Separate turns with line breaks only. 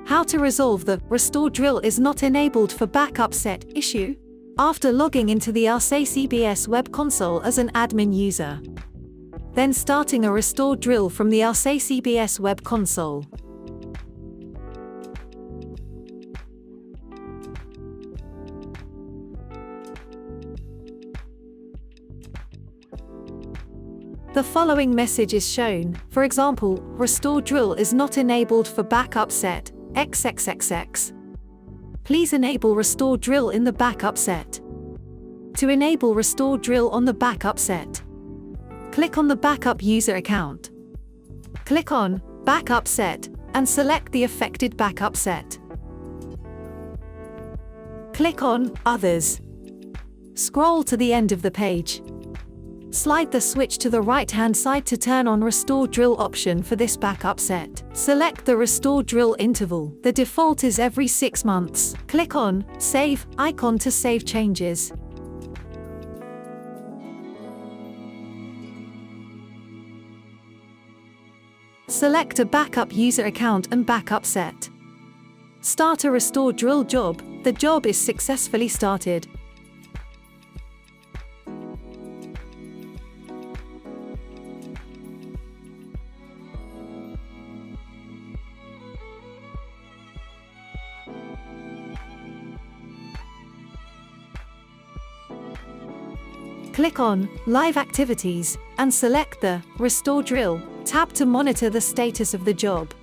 How to resolve the Restore drill is not enabled for backup set issue? After logging into the AhsayCBS web console as an admin user. Then starting a restore drill from the AhsayCBS web console. The following message is shown. For example, restore drill is not enabled for backup set XXXX. Please enable restore drill in the backup set. To enable restore drill on the backup set, click on the backup user account. Click on Backup Set and select the affected backup set. Click on Others. Scroll to the end of the page. Slide the switch to the right-hand side to turn on Restore Drill option for this backup set. Select the Restore Drill interval. The default is every 6 months. Click on Save icon to save changes. Select a backup user account and backup set. Start a Restore Drill job. The job is successfully started. Click on Live Activities and select the Restore Drill tab to monitor the status of the job.